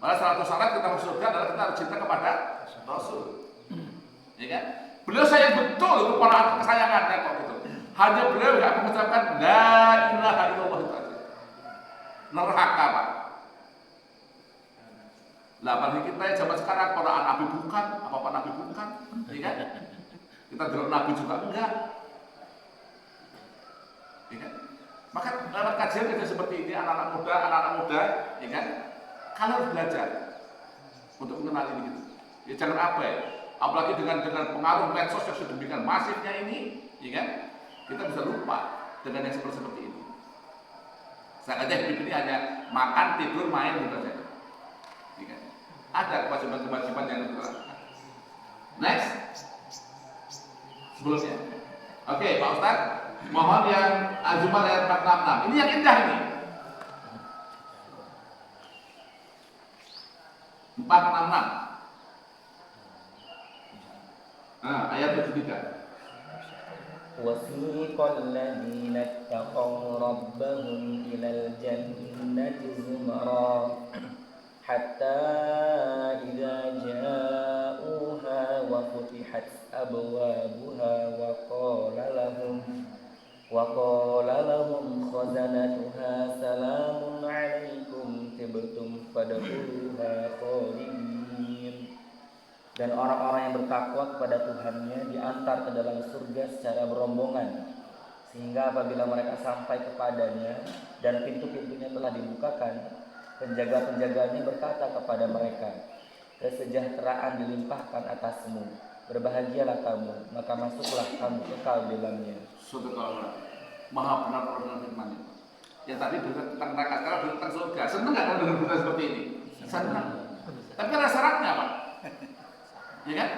Speaker 2: Malah salah satu syarat kita masuk surga adalah kita harus cinta kepada Rasul. Ya kan? Beliau sayang betul kepada anak kesayangannya kok gitu. Hanya beliau yang mengucapkan la ilaha illallah itu aja. Neraka Pak. Lah bagi kita yang zaman sekarang Quran Nabi bukan, apa Nabi bukan, ya kan? Kita bilang Nabi juga enggak. Ya kan? Maka dalam kajian seperti ini anak-anak muda, ya kan? Kalian harus belajar untuk mengenal ini gitu. Ya jangan apa ya? Apalagi dengan pengaruh medsos yang sedemikian masifnya ini, ya kan? Kita bisa lupa dengan yang seperti ini. Sengaja hidup ini hanya makan, tidur, main gitu saja. Ya kan? Ada kewajiban-kewajiban yang terlalu. Next. Sebelumnya. Oke, Pak Ustadz, mohon yang Al-Zumar ayat 466. Ini yang indah ini. 466. Nah, ayat 73.
Speaker 4: وسيق الذين اتقوا ربهم إلى الجنة زمرا حتى إذا جاءوها وفتحت أبوابها وقال لهم خزنتها سلام عليكم طبتم فادخلوها خالدين. Dan orang-orang yang bertakwa kepada Tuhannya diantar ke dalam surga secara berombongan, sehingga apabila mereka sampai kepadanya dan pintu-pintunya telah dibukakan, penjaga-penjaganya berkata kepada mereka, kesejahteraan dilimpahkan atasmu, berbahagialah kamu, maka masuklah kamu kekal di dalamnya.
Speaker 2: Subhanallah, maha benar orang firman. Yang tadi berita tentang neraka, sekarang berita tentang surga. Senang nggak kalau dengar berita seperti ini? Senang. Tapi ada syaratnya, Pak. Ya kan?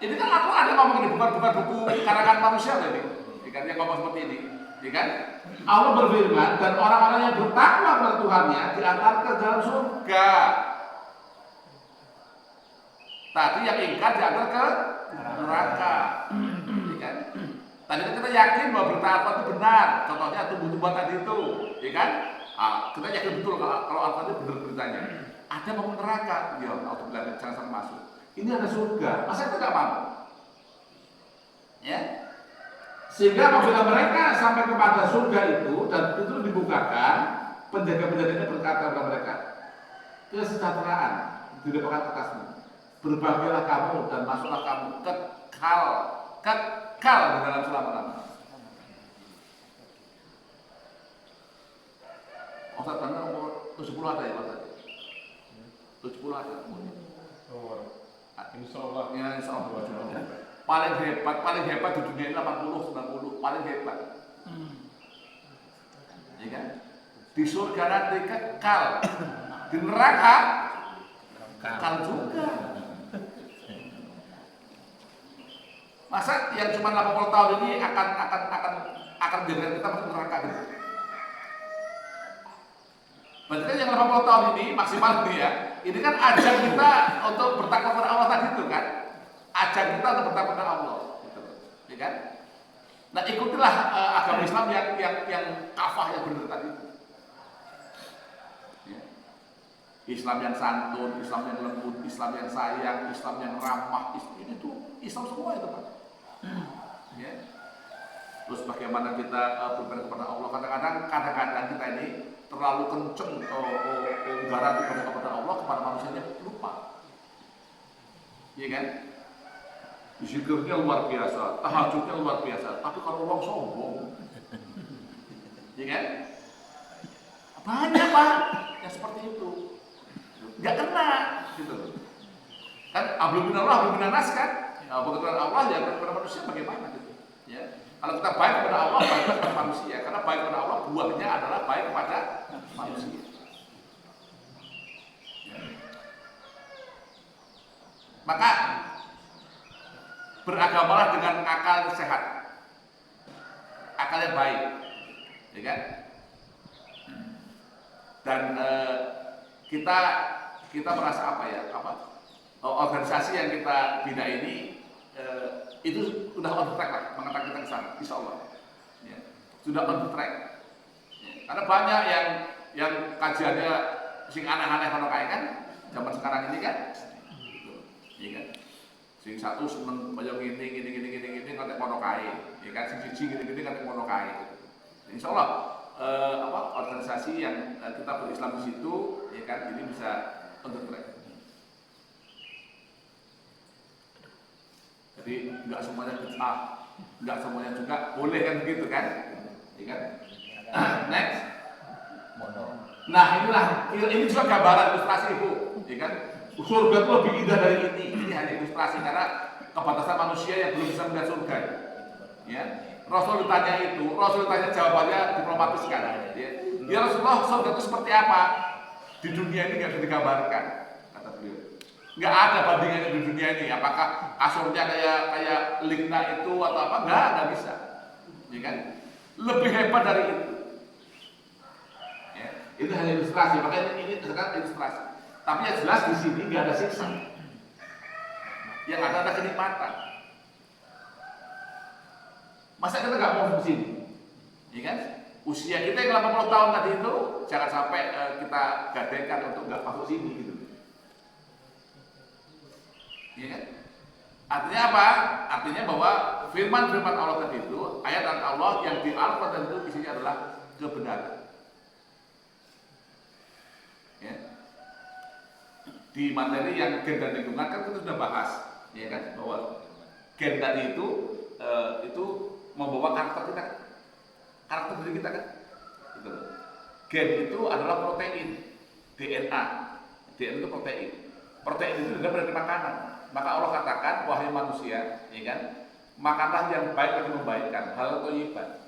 Speaker 2: Ini kan aku ada ngomong ini bukan buku karangan manusia tadi. Ya kan? Yang ngomong seperti ini. Ya kan? Allah berfirman dan orang-orang yang bertakwa kepada Tuhannya diantar ke dalam surga. Tadi yang ingkar diantar ke neraka. Ya kan? Tadi kita yakin bahwa berita apa itu benar. Contohnya tumbuh-tumbuhan tadi itu, ya kan? Kita yakin betul kalau apa itu benar beritanya. Ada mau neraka, ya Allah bilang jangan sampai masuk. Ini ada surga, masa kita nggak mau? Ya, sehingga apabila mereka sampai kepada surga itu dan itu dibukakan, penjaga-penjaganya berkata kepada mereka, kesejahteraan didapatkan atasmu, berbahagialah kamu dan masuklah kamu kekal di dalam selama-lamanya. Ustaz benar umur 70 ada ya Pak? 70 ada.
Speaker 6: Insyaallah.
Speaker 2: Ya insyaallah. Paling hebat di dunia ini 80, 90, paling hebat. Ya kan? Di surga nanti kekal, di neraka kekal juga. Masa yang cuma 80 tahun ini akan menjadikan kita masuk neraka gitu? Berarti kan yang 80 tahun ini maksimal ini ya. Ini kan ajang kita untuk bertakwa kepada Allah tadi itu kan. Ajang kita untuk bertakwa kepada Allah gitu. Ya kan? Nah, ikutilah agama Islam yang kafah yang benar tadi. Ya. Islam yang santun, Islam yang lembut, Islam yang sayang, Islam yang ramah, ini tuh Islam semua itu Pak. Ya. Terus bagaimana kita beribadah kepada Allah? Kadang-kadang kita ini terlalu kenceng garap ibadah kepada Allah kepada manusianya lupa. Iya kan? Zikirnya luar biasa, tahajudnya luar biasa, tapi kalau orang sombong, iya kan? Banyak Pak yang seperti itu, nggak kena, gitu. Kan ablum minallah, ablum minanas kan? Kebetulan Allah ya kepada manusia bagaimana gitu? Ya. Kalau kita baik kepada Allah, baik kepada manusia. Karena baik kepada Allah buahnya adalah baik kepada manusia. Ya. Maka beragamalah dengan akal sehat, akal yang baik, ya kan? Dan kita merasa apa ya? Organisasi yang kita bina ini itu sudah on track lah, mengantar kita ke sana, insya Allah. Ya. Sudah on track. Ya. Karena banyak yang kajiannya sing aneh-aneh kalau kayak kan, zaman sekarang ini kan, iya kan. Sing satu seneng bayang gini ngantek monokai, ya kan. Sing siji gini ngantek monokai. Insya Allah organisasi yang kita berislam di situ, ya kan, ini bisa on track. Jadi nggak semuanya bid'ah, nggak semuanya juga boleh kan begitu kan? Ya kan? Next. Nah ini juga gambaran ilustrasi Ibu, ya kan? Surga itu lebih indah dari ini. Ini hanya ilustrasi karena kebatasan manusia yang belum bisa melihat surga. Ya, Rasul ditanya jawabannya diplomatis kan? Ya Rasulullah, surga itu seperti apa? Di dunia ini nggak bisa digambarkan, kata beliau. Nggak ada bandingannya di dunia ini. Apakah kasurnya kayak ligna itu atau apa? Nggak bisa. Ya kan? Lebih hebat dari itu. Ya, itu hanya ilustrasi. Makanya ini sekarang ilustrasi. Tapi yang jelas di sini nggak ada siksa. Yang ada kenikmatan. Masa kita nggak mau fungsi? Iya kan? Usia kita yang 80 tahun tadi itu jangan sampai kita gadaikan untuk nggak masuk sini gitu. Iya kan? Artinya apa? Artinya bahwa firman-firman Allah tadi itu, ayat Allah yang di Al-Quran itu isinya adalah kebenaran. Ya. Di materi yang gen dan lingkungan kan kita sudah bahas, ya kan? Bahwa gen tadi itu membawa karakter kita, karakter diri kita kan? Gitu. Gen itu adalah protein, DNA. DNA itu protein. Protein itu juga dari makanan. Maka Allah katakan, wahai manusia, ya kan, makanlah yang baik bagi membaikkan, halal thayyiban.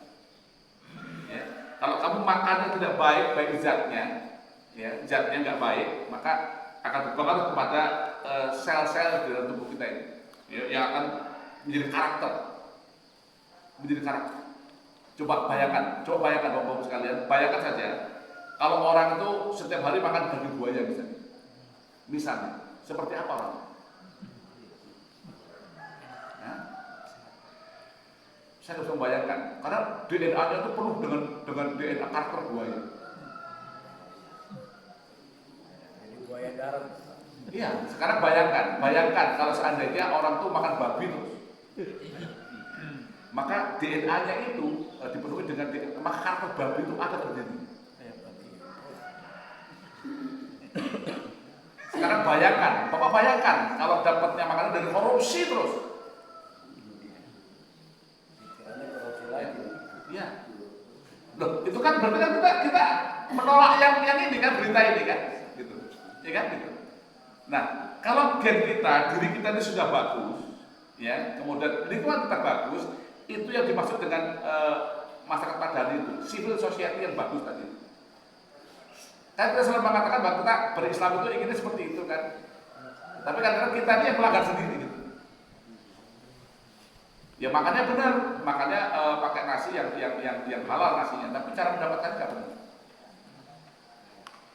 Speaker 2: Ya. Kalau kamu makannya tidak baik, baik zatnya, ya, zatnya nggak baik, maka akan berpengaruh kepada sel-sel di dalam tubuh kita ini, ya, yang akan menjadi karakter, Coba bayangkan bapak-bapak sekalian, bayangkan saja, kalau orang itu setiap hari makan daging buaya misalnya, seperti apa orang? Saya bisa membayangkan, karena DNA-nya itu penuh dengan DNA karakter buaya.
Speaker 3: Jadi buaya darat.
Speaker 2: Iya, sekarang bayangkan kalau seandainya orang tuh makan babi terus, maka DNA-nya itu dipenuhi dengan DNA, maka karakter babi itu ada terjadi. Sekarang Bapak bayangkan kalau dapatnya makanan dari korupsi terus. Ya. Loh, itu kan berarti kan kita menolak yang ini kan, berita ini kan, gitu. Ya kan gitu. Nah, kalau gen kita, diri kita ini sudah bagus, ya, kemudian lingkungan kita bagus, itu yang dimaksud dengan masyarakat madani itu, civil society yang bagus tadi. Kan kita selalu mengatakan bahwa kita berislam itu inginnya seperti itu kan. Tapi kadang-kadang kita ini yang melanggar sendiri gitu. Ya makanya benar, pakai nasi yang halal nasinya, tapi cara mendapatkan nggak benar.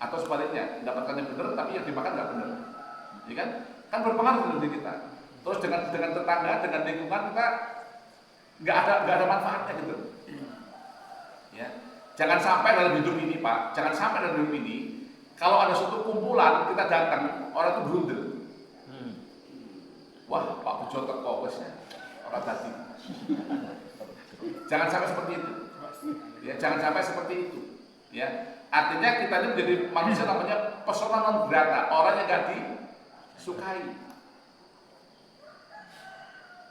Speaker 2: Atau sebaliknya, mendapatkannya benar, tapi yang dimakan nggak benar. Ya kan? Kan berpengaruh diri kita. Terus dengan tetangga, dengan lingkungan kita nggak ada manfaatnya gitu. Ya. Jangan sampai dalam hidup ini Pak, kalau ada suatu kumpulan kita datang, orang itu berundel. Wah Pak Bujo teko wesnya. Tadi. Jangan sampai seperti itu. Ya, jangan sampai seperti itu. Ya, artinya kita ini menjadi manusia namanya persona non grata, orang yang nggak disukai.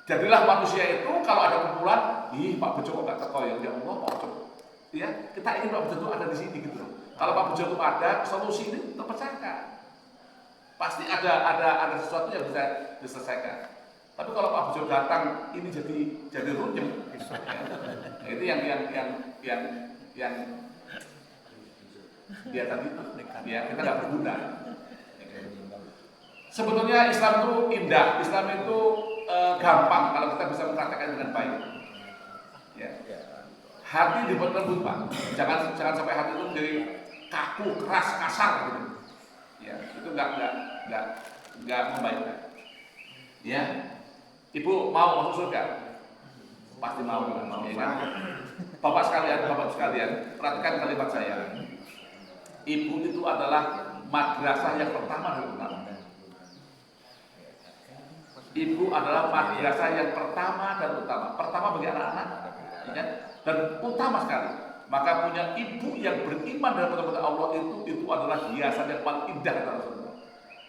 Speaker 2: Jadilah manusia itu kalau ada kumpulan, Pak Bejo kok nggak teko ya Allah Pak Bejo. Ya, kita ingin Pak Bejo itu ada di sini gitu. Kalau Pak Bejo itu ada, solusi ini terpecahkan. Pasti ada sesuatu yang bisa diselesaikan. Tapi kalau Pak Bejo datang ini jadi runyem, ya, itu yang dia tadi, ya kita nggak berguna. Sebetulnya Islam itu indah, Islam itu gampang kalau kita bisa mempraktekkan dengan baik. Ya. Hati dibuat lembut Pak, jangan sampai hati itu menjadi kaku, keras, kasar gitu. Ya, itu nggak membaikkan. Ya. Ibu mau masuk surga? Pasti mau kan? Ya kan? Bapak sekalian, perhatikan kalimat saya. Ibu itu adalah madrasah yang pertama dan utama. Ibu adalah madrasah yang pertama dan utama. Pertama bagi anak-anak, ya kan? Dan utama sekali. Maka punya ibu yang beriman dalam kepada Allah itu adalah hiasan yang paling indah kata Rasulullah.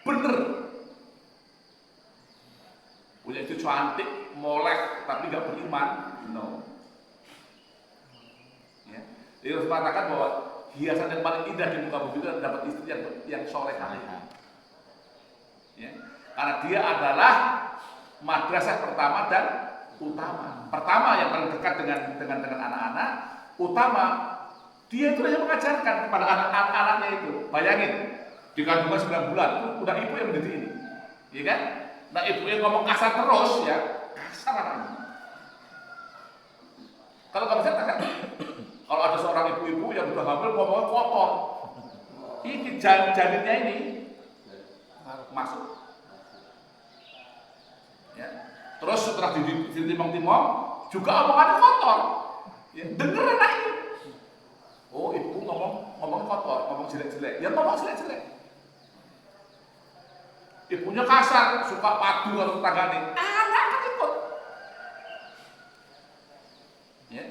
Speaker 2: Bener. Punya itu cantik, molek, tapi nggak beriman, no. Ya. Dia harus mengatakan bahwa hiasan yang paling indah di muka bumi itu adalah dapat istri yang solehah. Ya. Karena dia adalah madrasah pertama dan utama. Pertama yang paling dekat dengan anak-anak, utama dia itu yang mengajarkan kepada anak-anaknya itu. Bayangin, di kandungan 9 bulan itu udah ibu yang mendidik ini, ya kan? Nah ibu yang ngomong kasar terus ya, kasar anaknya. Kalau kamu saya kan, kalau ada seorang ibu-ibu yang udah hamil ngomongnya kotor, ini janinnya ini masuk. Ya. Terus setelah ditimbang-timbang, juga omongannya kotor. Ya, denger anaknya. Oh, ibu ngomong kotor, ngomong jelek-jelek. Ya ngomong jelek-jelek. Ibunya kasar, suka padu atau tetanggane. Anak kan ikut. Ya.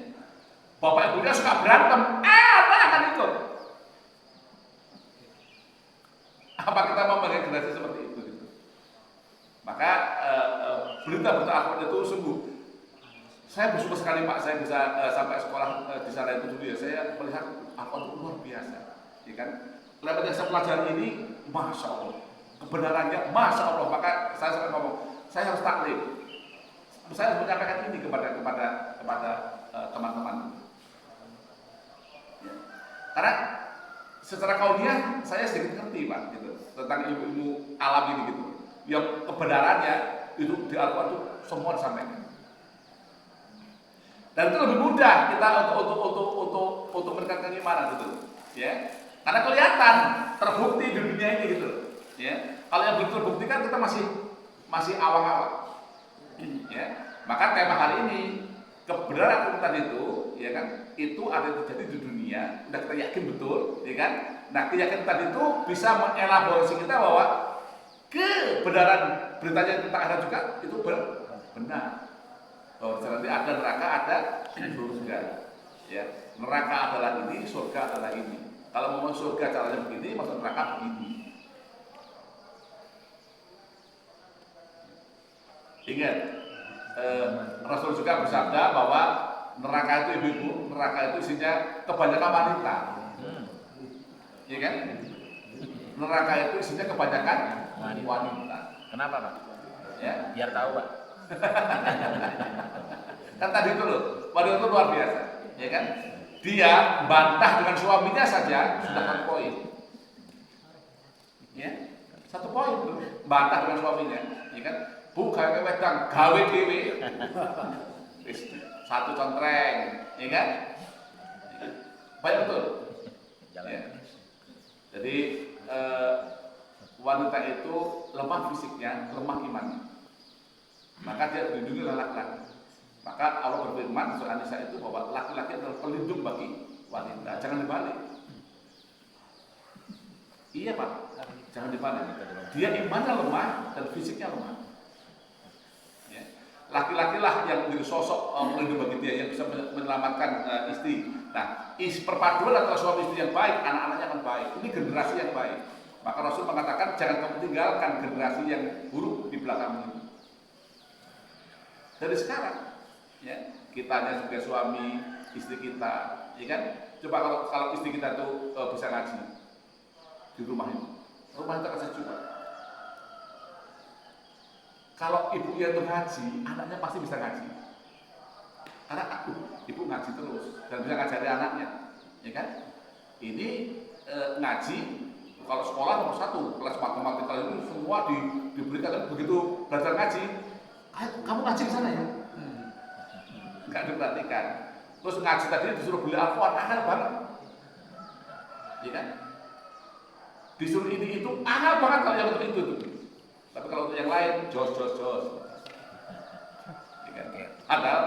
Speaker 2: Bapak ibunya suka berantem. Anak akan ikut. Apa kita mau membangun generasi seperti itu? Gitu? Maka berita-berita Al-Quran itu sungguh. Saya bersyukur sekali Pak, saya bisa sampai sekolah di sana itu dulu ya. Saya melihat Al-Quran itu luar biasa, ya kan? Lewat yang saya pelajari ini, masya Allah, kebenarannya, masya Allah. Maka saya sering ngomong, saya harus taklim. Saya harus menyampaikan ini kepada teman-teman. Ya. Karena secara kauniyah saya sedikit ngerti Pak, gitu, tentang ilmu alam ini gitu. Yang kebenarannya itu di Al-Quran itu semua disampaikan. Dan itu lebih mudah kita untuk meningkatkan iman gitu, ya. Karena kelihatan terbukti di dunia ini gitu, ya. Kalau yang belum terbukti kan kita masih awang-awang, ya. Maka tema hari ini kebenaran Al-Quran itu, ya kan, itu ada yang terjadi di dunia, udah kita yakin betul, ya kan. Nah keyakinan tadi itu bisa mengelaborasi kita bahwa kebenaran beritanya tentang akhirat juga itu benar. Bahwa nanti ada neraka, ada surga. Ya, neraka adalah ini, surga adalah ini. Kalau mau surga caranya begini, masuk neraka begini. Ingat, Rasul juga bersabda bahwa neraka itu ibu-ibu, neraka itu isinya kebanyakan wanita. Iya kan? Neraka itu isinya kebanyakan wanita.
Speaker 4: Kenapa Pak?
Speaker 2: Ya,
Speaker 4: Biar tahu Pak.
Speaker 2: kan tadi itu loh, wanita itu luar biasa, ya kan? Dia bantah dengan suaminya saja sudah 1 poin, ya, 1 poin tuh, bantah dengan suaminya, ya kan? Bukan wedang gawe dewe, 1 contreng, ya kan? Baik betul. Ya. Jadi wanita itu lemah fisiknya, lemah imannya. Maka dia dilindungi oleh laki-laki. Maka Allah berfirman surah An-Nisa itu bahwa laki-laki adalah pelindung bagi wanita. Jangan dibalik. Iya Pak, jangan dibalik. Dia imannya lemah dan fisiknya lemah. Ya. Laki-laki lah yang menjadi sosok pelindung bagi dia, yang bisa menyelamatkan istri. Nah, perpaduan antara suami istri yang baik, anak-anaknya akan baik. Ini generasi yang baik. Maka Rasul mengatakan jangan kamu tinggalkan generasi yang buruk di belakang ini. Dari sekarang, ya, kitanya sebagai suami istri kita, ya kan? Coba kalau istri kita tuh bisa ngaji di rumah itu akan sejuk. Kalau ibunya itu ngaji, anaknya pasti bisa ngaji. Karena ibu ngaji terus dan bisa ngajari anaknya, ya kan? Ini ngaji. Kalau sekolah nomor 1, kelas matematika itu semua diberikan begitu belajar ngaji. Kamu ngaji di sana ya? Enggak diperhatikan. Terus ngaji tadi disuruh beli Al-Quran, angel banget. Iya kan? Disuruh ini itu, angel banget kalau yang untuk itu. Tapi kalau untuk yang lain, jos. Iya kan? Padahal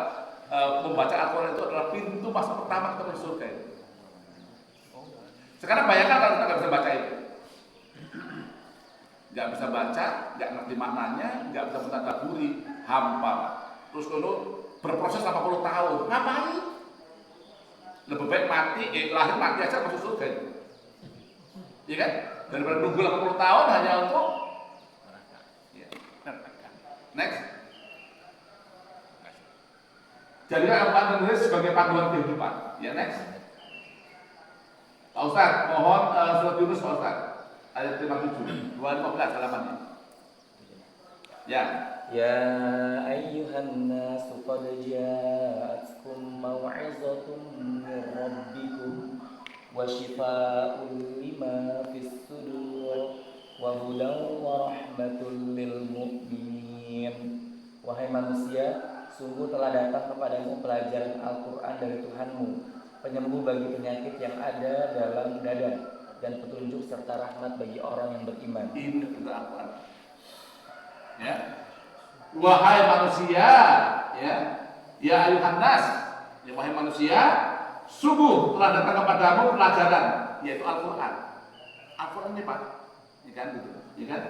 Speaker 2: membaca Al-Quran itu adalah pintu masuk pertama kita ke surga itu. Sekarang bayangkan kalau kita nggak bisa baca itu. Nggak bisa baca, nggak ngerti maknanya, nggak bisa mentadaburi, hampa. Terus kalau berproses 80 tahun, ngapain? Lebih baik mati, lahir mati aja masuk surga itu. Iya kan? Daripada nunggu 80 tahun hanya untuk ya. Next. Jadilah Al-Quran menulis sebagai panduan kehidupan. Ya, next. Pak Ustaz, mohon surat Yunus Pak Ustaz. Ayat 57, 215 halamannya. Ya.
Speaker 4: Ya ayyuhan nasu qad ja'atkum mau'izatun min rabbikum wa shifaa'un lima fis sudur wa hudan wa rahmatul lil mu'minin. Wahai manusia, sungguh telah datang kepadamu pelajaran Al-Quran dari Tuhanmu, penyembuh bagi penyakit yang ada dalam dada, dan petunjuk serta rahmat bagi orang yang beriman.
Speaker 2: Ini adalah Al-Quran. Ya. Wahai manusia, ya, Ya ayuhan nas, ya wahai manusia, sungguh telah datang kepadamu pelajaran, yaitu Al-Qur'an. Al-Qur'an ini Pak, ya kan gitu, ya kan?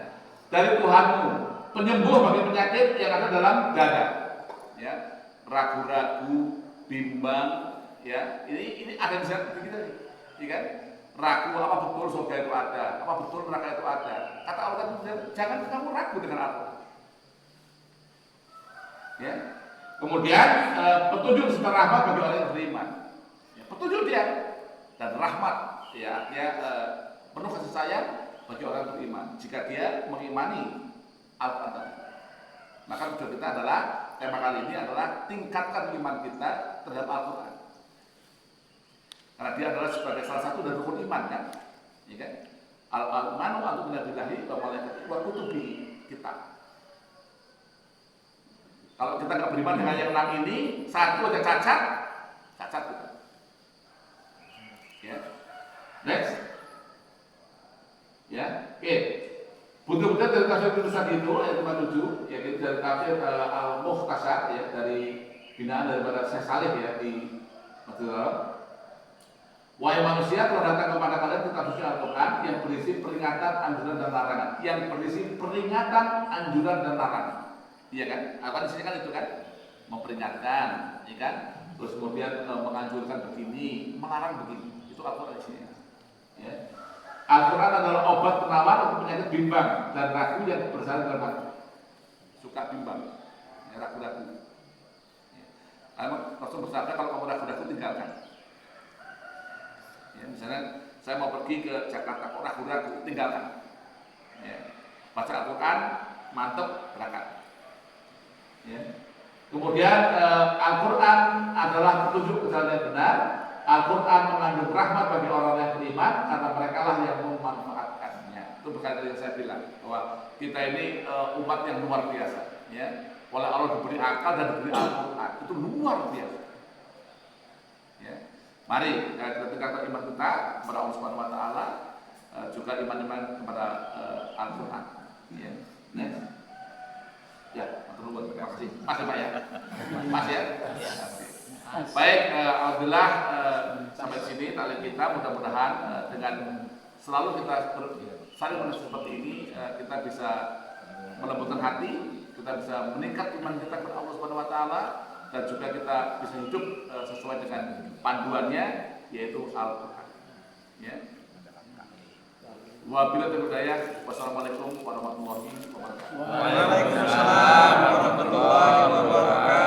Speaker 2: Dari Tuhanmu, penyembuh bagi penyakit yang ada dalam dada. Ya, ragu-ragu, bimbang, ya. Ini ada di sana kita nih, ya kan? Ragu apa betul surga itu ada, apa betul neraka itu ada. Kata Allah itu jangan kamu ragu dengan Al-Qur'an. Ya. Kemudian petunjuk serta rahmat bagi orang yang beriman. Ya, petunjuk dia dan rahmat, ya artinya penuh kasih sayang bagi orang yang beriman. Jika dia mengimani Al-Qur'an, maka tujuan kita adalah tema kali ini adalah tingkatkan iman kita terhadap Al-Qur'an. Karena dia adalah sebagai salah satu dari rukun iman kan, ya kan? Al-manu antu minabillahi wa malaikatihi wa kutubihi kitab. Kalau kita nggak beriman dengan yang 6 ini, satu aja cacat kita. Ya, next, ya, oke. Butir-butir dari tafsir Indonesia itu ayat 57, yaitu dari tafsir Al-Mukhtasar, ya dari binaan daripada Syekh Salih ya di Masjid Al. Wahai manusia, telah datang kepada kalian kitab suci Al-Qur'an yang berisi peringatan, anjuran dan larangan. Yang berisi peringatan, anjuran dan larangan. Iya kan? Al-Qur'an di sini kan itu kan memperingatkan, ya kan? Terus kemudian menganjurkan begini, melarang begini. Itu Al-Qur'an di sini. Ya. Al-Qur'an adalah obat penawar untuk penyakit bimbang dan ragu yang bersarang dalam hati. Suka bimbang, ya, ragu-ragu. Ya. Rasul bersabda kalau kamu ragu-ragu tinggalkan. Ya, misalnya saya mau pergi ke Jakarta kok ragu-ragu, tinggalkan. Ya. Baca Al-Qur'an, mantap, berangkat. Ya. Kemudian Al-Qur'an adalah petunjuk ke jalan yang benar. Al-Qur'an mengandung rahmat bagi orang yang beriman karena mereka lah yang memanfaatkannya. Itu berkaitan yang saya bilang bahwa kita ini umat yang luar biasa. Ya. Oleh Allah diberi akal dan diberi Al-Qur'an, itu luar biasa. Ya. Mari kita tingkatkan iman kita kepada Allah Subhanahu Wa Taala, juga iman-iman kepada Al-Qur'an. Ya. Next. Ya, terima kasih. Mas ya Pak ya. Mas ya. Baik, alhamdulillah sampai sini tali kita. Mudah-mudahan dengan selalu kita saling menuju seperti ini, kita bisa melembutkan hati, kita bisa meningkat iman kita kepada Allah Subhanahu Wa Taala, dan juga kita bisa hidup sesuai dengan panduannya, yaitu Al-Qur'an. Ya. Wabillahi taufiq wal hidayah. Wassalamualaikum warahmatullahi wabarakatuh.
Speaker 3: Waalaikumsalam warahmatullahi wabarakatuh.